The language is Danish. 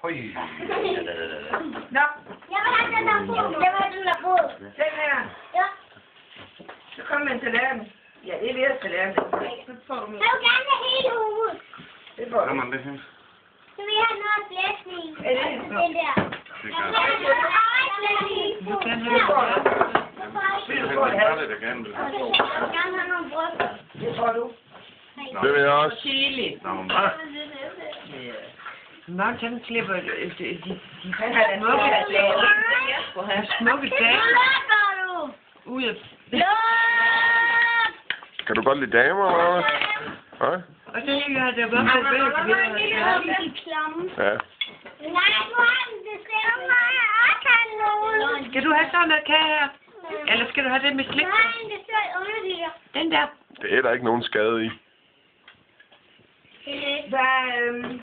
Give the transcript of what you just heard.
Høj. Nå, Jeg vil have den der på. Jeg vil have den der på. den her. Ja. Så kom med en tallerken. Ja, det er ved at tallerken. Så får du med. Jeg vil gerne have hele hovedet. Det får Gør du. man det her? Så vil jeg have noget at blæse i. Er det en Den der. Det Jeg gør vil jeg. gerne have Du kan have det. Det er det, der gerne vil. Jeg vil gerne have nogle bryster. Det får du. Det vil jeg også. Chili. Nå, men hvad? Magnus han klipper de Han har da smukke smukke de smukke damer Lukker du? ud af... Luk! Kan du godt lide damer, eller hvad? Hej? Og så synes jeg, at det var godt for Mamma, begge en lille kvinder. åbne i klammen. Ja. Nej, nu har den det selv. Nej, jeg kan nogen. Skal du have sådan noget kage her? Eller skal du have det med slik? Nej, det ser underligt. Den der. Det er der ikke nogen skade i. Det er Hvad,